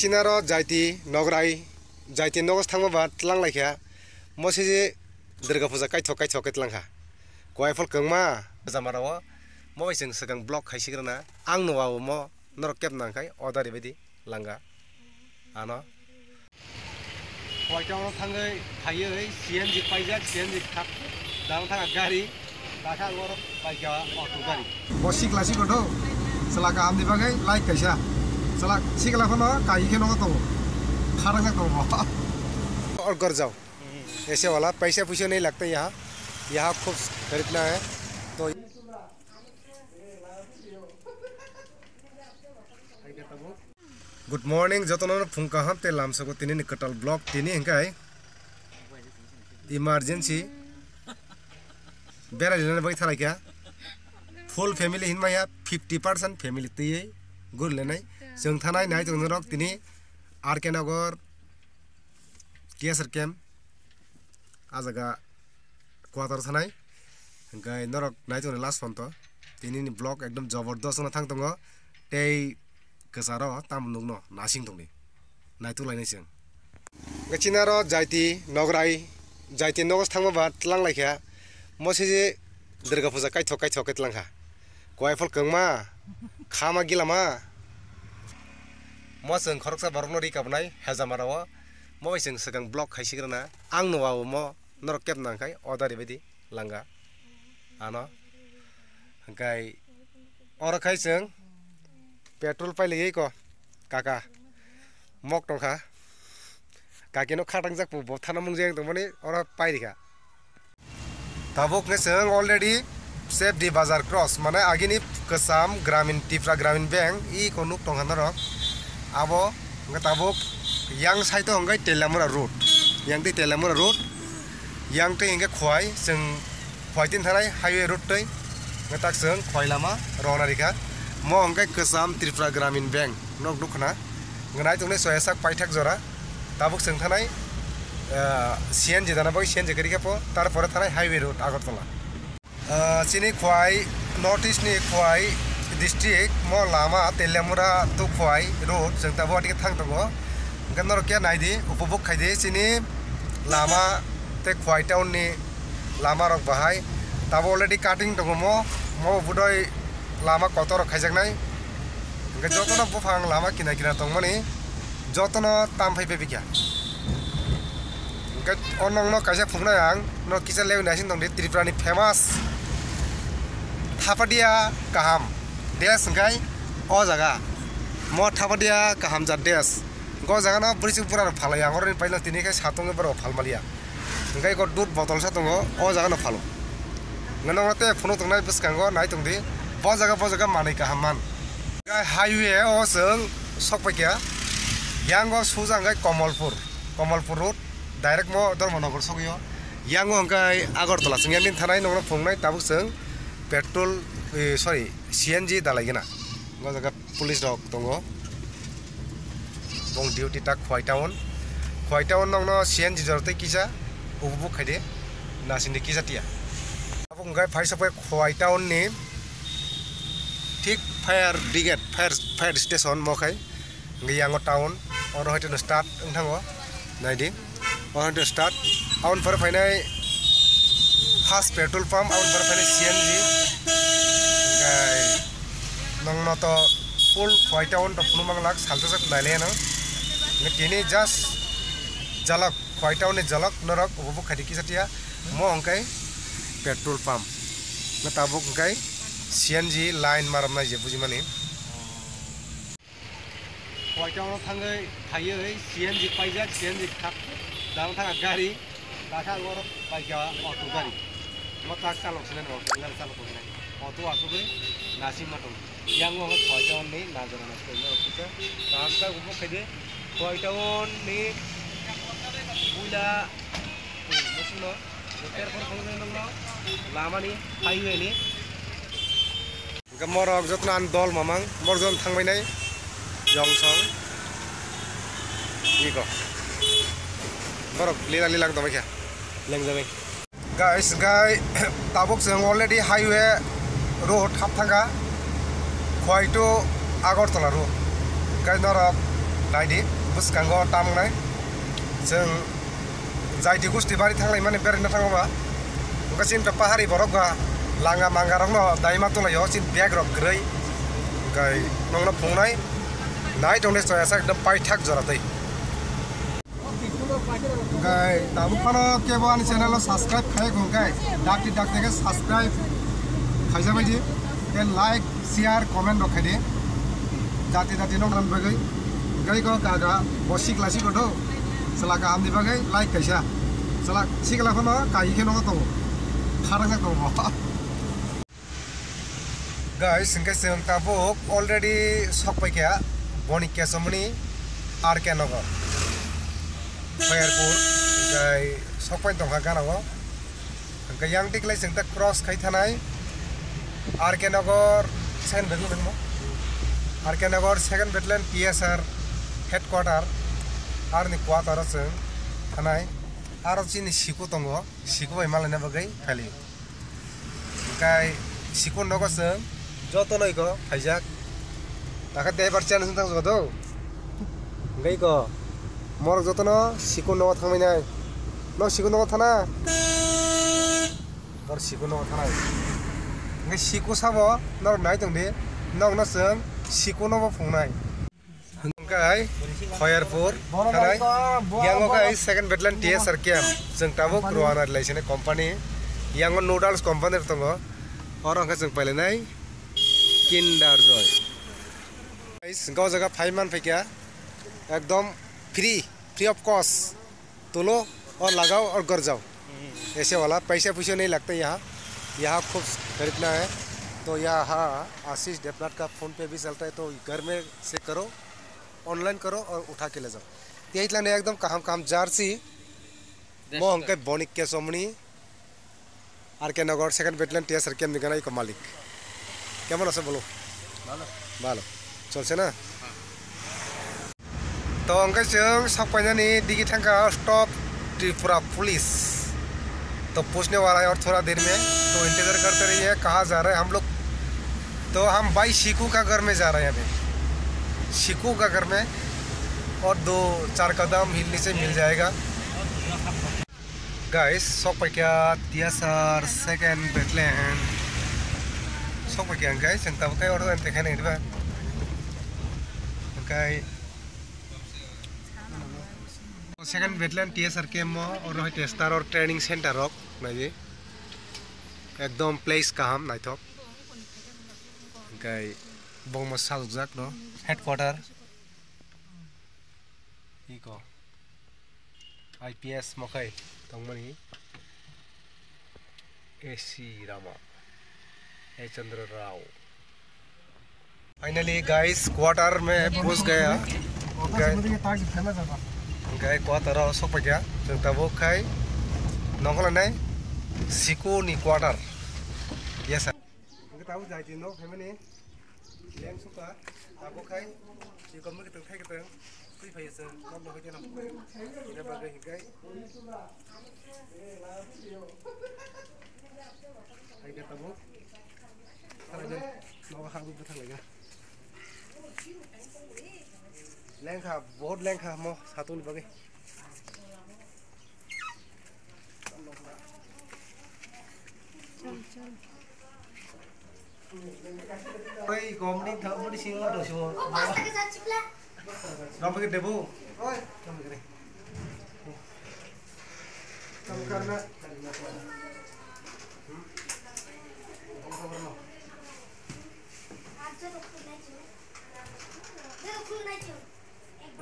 Gachinaro Jaiti Nograi Jaiti Nogos Tangaba Tlang like ya Mossi Durga Puza Kai Langha Quaifol Kangma Zamarawa Moising second block Haisigrana Angnoa mo nor kept Nankai or the Revedi Langa Ano Quaitano Tangai Haye CNG Paisa CNG Cup Downtown Gari Taka Lord like or to Gari Mosi Classico do Salaka Am the Bagay like Kaisha Salak Sigalafana Kaikano Karanga और कर जाओ ऐसे वाला पैसे पूछे नहीं लगते यहाँ खूब खरीदना है तो गुड मॉर्निंग जो तो ना फुंका हम ते लाम सको तीन निकटल ब्लॉक तीन इनका है इमरजेंसी बेरा लेने भाई था क्या फुल फैमिली हिन में 50% फैमिली तीये गुड लेने संगठन है नहीं तो नरक तीन आर के नगर Kiasar kem azaga quarter thanai gai norok nai to last one to tini ni block ekdom jabardast na thang tongo tei kasaro tam nungno nasing tongni nai tu lainai sing gachinaro jaiti nograi jaiti nogos thangma ba tlang laikha mosi je durga puja kai thok langha koifol kangma khama gilama moseng khoroksa barokno ri kabnai hajamarawa Moising second block Haisigrana, Angnoa mo nor kept Nankai or the Revedi Langa Ano Gai or a Kaisang Petrol Pilico Kaka Mok Tonka Kakino Katanzaku, Botanamung the money or a Pirica Tabok Nesang already saved the Bazar Cross, Mana Agini Kasam, Gramin Tifra Gramin Bang, E. Konuk Tonganaro Abo Tabok. Yang side to Hongai Telamura Road. Yang the Telamura Road. Yang to Inga Kwai, Sing Quaitin Harai, Highway Road Toy, Nataxung, Quailama, Ronarica, Mongai Kasam, Trifra Gramin Bank, no Dukana, Ganai so Esak Paitak Zora, Tabuk Santanai, Sien Janaboy, Sien Jakaricapo, Tarforata Highway Road, Agotala. Sini Kwai, Northeast Ni Kwai District, Mo Lama, Telamura to Kwai Road, Santavoti Tango. Ganor क्या नाई दी उपभोग खाई दे सिनी लामा ते quite town ने लामा रख बहाई तब ऑलरेडी काटिंग तो मो बुढ़ाई लामा कौतो रख खाई जगनाई जो तो ना बुफांग लामा किना तो मनी जो तो ना ताम फाई पे भी क्या और कैसे फुकना यांग नो किसे ले नैसिन तो त्रिपुरानी फेमस थापड़िया कहम देश गाय ओ जगह मो थापड़िया कहम जा देश Go Zagana, British Pura Palaya, or in Pina Tinica, Satonga or Palmalia. Guy got good bottle Satongo, or Zagana Palo. Nanote, Fonotona Piscango, night on day, Bozaga Manica Haman. Guy highway also Sopakia, Yango Suzanga Komalpur Road, direct more Dormonover Sogio, Yango Guy Agortolas, Yamin Tanai no Punai Tabusung, petrol, CNG Dalagina. Gozaga police dog Tongo. Bong duty tak White Town no CNG jorte kisa ubu khade nasin kisa tia abong gai phai sapai White Town ni thik fire brigade fire station mo khai ngiyango town or hoite no start ngthango naidi or hoite start aun par phainai fast petrol pump aun par phainai CNG gai nongno to full White Town to phunumang lak salta sak naile na Tini just jalak, White Town is jalak, Norak, Ubu Kadiki Satia, Monkai, petrol pump. Natabukai, CNG line Maramna Jebuzimani. White Town of Hungary, Haye, CNG Paisa, CNG Cup, Downtown Gari, Taka Lord by or to Gari. Not Taxalox and or to Asubi, Nasimato. Young one of White Town name, Nazarana, Tanta Ubu Kade. White Town ni Bula Musino repair for Lama ni highway ni Gamorok Jotnan Dol Mamang Morzon Tangmai Yongsong Ego Borok Lilang Domaka Langdami Guys Tabuk already highway road Haptanga Quaito Agortala road Guys नायदि बुसकांगो तामनाय जों जायदि गुस्ति बारि थांनाय माने बेरायनो थाङोबा ओंका सिनफ्रा पाहारि बरफगा लांगा मांगा रंनो दाइमा तलायो सिन bag रक grey ओंकाय नंनो फुंनाय नाय दंने सयासा एकदम पाइथाक जरातै ओंकाय दाबु फानो केबो आनि चैनेल सब्सक्राइब खाय ओंकाय डाक्ति के सब्सक्राइब खायजा बायदि के लाइक शेयर कमेन्ट रखायदि जाति नंग बागै गै को कागा बसि क्लासि गदो सला गाहामनि बागै लाइक खायसा सला सिगलाखौनो गायिखे नङा दङ खारांजा दङ गाइस ओंखाय जों ताबुक अलरेडि सकपायखा बनिक केसमनि आरके नगर फायरपुर ओंखाय सकपाय दंहा गानांगो ओंखाय यां टिकलाय जों दा क्रस खाय थानाय आरके नगर सेकेंड बेटलेन आरके नगर सेकेंड बेटलेन PSR हेडक्वार्टार आरनि क्वार्टार जों थानाय आरो चिनि सिकु दङ सिकु बाय मालायना बागै फालि ओंखाय सिकु नगर जों जत नयको फायजाक ताका देबार चेन जों थांजो दो ओंखाय को मर जतनो सिकु नगर थांनाय न सिकु नगर थाना बर सिकु नगर थानाय ओंखाय सिकु साबो नर नाय दंदि नगनो जों सिकु नबो फुंनाय ओंखाय फायरपुर थानाय यांगो गाय सेकेंड बेटलेन TSR कैम्प जों ताबुक रुवाना रिलेशन कंपनी यांगो नूडल्स कंपनी दङ और ओंखाय जों पाइलायनाय किंडर जय गाइस गाव जगह 5 मान फैका एकदम फ्री ऑफ कॉस्ट तोलो और लगाओ और घर जाओ ऐसे वाला पैसा नहीं लगता यहाँ खूब खरीदना है तो यहाँ आशीष डेवलप का फोन पे भी चलता है तो घर में से करो ऑनलाइन करो और उठा के ले जाओ यही लाने एकदम काम जारसी मो अंके बनिक के सोमनी आरके नगर सेकेंड बेटलेन TSR कैम्प निकाना को मालिक केमन আছে বলো ভালো চলছে না तो अंके जों सकपायनानि दिगि थांगा स्टॉप त्रिपुरा पुलिस तो पूछने वाला है और थोड़ा देर में तो इंतजार करते रहिए कहाँ जा रहे हैं हम लोग तो हम भाई शिकू का घर में जा रहे हैं अभी शिकू का घर में और 2-4 कदम हिलने से मिल जाएगा गाइस सकपायका TSR सेकेंड बेटलेन सकपायका गाइस जों ताबो काय और देखाय नागिरबा ओंखाय सेकेंड बेटलेन TSR कैम्प और टेस्टार और ट्रेनिंग सेंटर रक नायदि एकदम प्लेस गाहाम नायथक ओंखाय बंग साजुकजाक न हेडक्वार्टार इको IPS मखाय तंगमनि AC रामा चंद्र राव फाइनली गाइस क्वार्टर में पहुंच गया ओंखाय क्वार्टर सकपायका जों ताबो खाय नंगलायनाय सिकु नि क्वार्टर यस ओंखाय ताबो जायति न फेमिलि लें सुका ताबो खाय सिकु मगे तंग थायगतों फैफायो जों नन होय देना इना बागै हिगाय आइदा ताबो थालायदों नवा हाबो थालायगा लेंखा बहुत लेंखा मो सातुनि बागै ओइ गमनि थाबनि सिङाव दसो रामबगे देबो ओइ रामबगे काम करना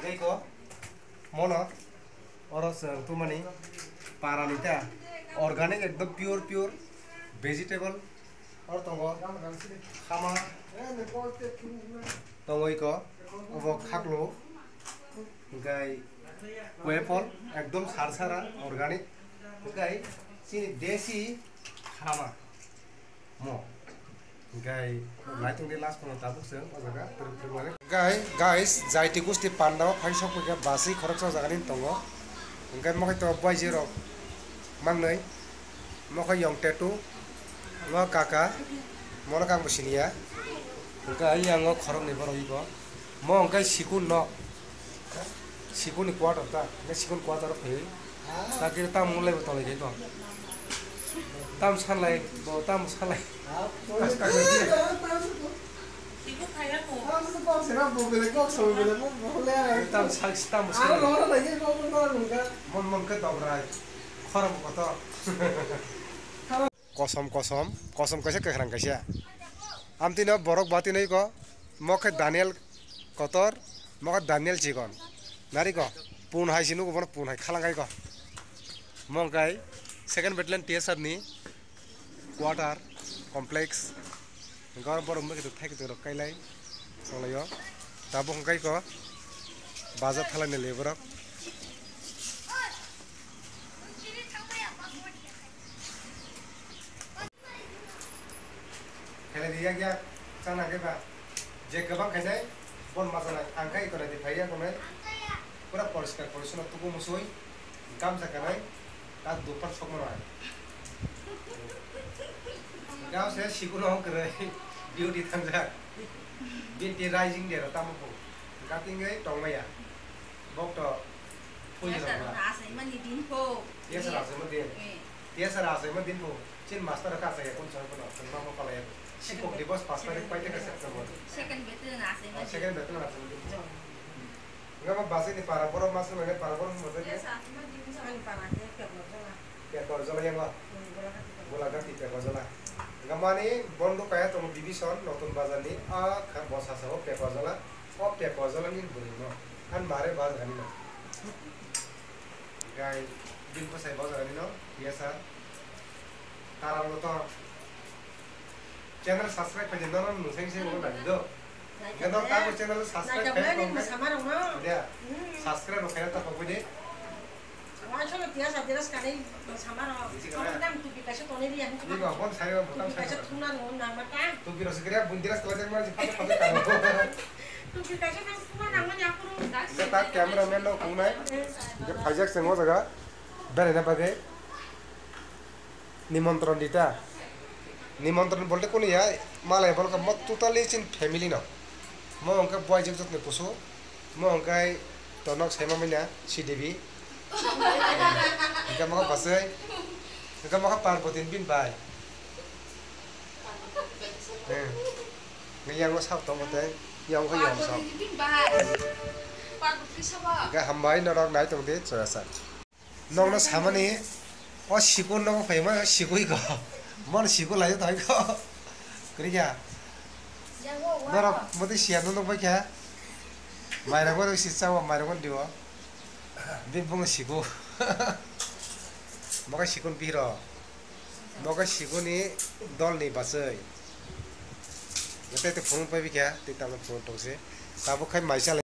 गई को मोनो और तू मनी पारानिता ऑर्गेनिक एकदम प्योर वेजिटेबल और तंगो खामा तंगो इको अब खाकलो गाय वेपल एकदम सारसारा ऑर्गेनिक गाय सिनि देसी खामा मो गाय लाइटिंग दे लास्ट में ताबुक से ओजागा तर गाइस जायति गुस्ति पान्डाव फाइसो फैगा बासि खरकसा जागानि तंगो ओंखाय मखै तो बायजि रक मांगनै मखै यं टेटु म काका मन कांग बसिनिया ओंखाय यांगो खरक नि बरइको म ओंखाय सिकु न sikun ni quarter ta ne sikun quarter phe ta ki tam mulai botol ge ko tam sanlai bo tam sanlai Ibu kaya ko. tam sak tam mon ke dobrai khoram ko to kosom kaisa kekrang kaisa amtina borok bati nei ko mokhe Daniel kotor mokhe Daniel chikon nari ko pun hai sinu ko bon pun hai khalangai ko mongkai second battalion tsr ni quarter complex gor bor umbe ke thai ke rokai lai solayo tabo kai ko baza thala ne leborok khele dia ya sana ke ba je gabang khainai bon masana angkai ko di phaiya ko nai pura poriskar porishona tuku musoi kam sakanai ta dupar sokmora गाँव से सिकुनो करे duty थंजा BT rising दे रता मको cutting गई टोंगया बक्ट fully रहा आसे money दिन को ये सर आसे मत दिन को चिन मास्टर का से कौन सा को ना को पले सिको दिवस पास पर पाइते का सकता हो सेकंड बेटर आसे गमा बासे नि पारा बरो मास में पारा बरो मत ये साथ में दिन से पारा के कर जला यांगा बोला का टिपे को जला gamani bondo kaya tomo division notun bazar ni a khar bosa sa o pepa jala ni burino an mare baz gani no gai din ko sai bazar ni no yesa tarang to channel subscribe pa jendo no sing sing ko dai do gendo ta ko channel subscribe pa ko ya subscribe no kaya ta ko de Actually, dia sabira sekali sama orang. Kamu kan tu bisa toni dia. Ini kok kon saya bukan saya. Bisa tunan ngundang mata. Tu kira segera bundiras kelas yang mana sih pada kamu. Tu bisa kan tunan namanya aku. Kita cameraman lo kunai. Dia pajak semua jaga. Berada bagai निमंत्रण दीता निमंत्रण बोलते कोनी या माला बोल का मत totally चिन family न म उनका बॉय जब तक ने पुसो म उनका तनक सेमा मैना श्रीदेवी इनका मका बसे इनका मका पार्वती बिन bye ngi yang ko sak to mate yang ko yom sak ga hambai na rok nai tong de chasa nong na samani o sikun no phai ma sikui ko mon sikul lai thai ko kri ya na rok mate sia no ba kya mai ra ko si sa wa mai ra ko diwa bin bung siku maka sikun piro maka sikuni dol ni basai Nanti phone pa bi kya, ti ta phone tong se. Ta bo khai maisa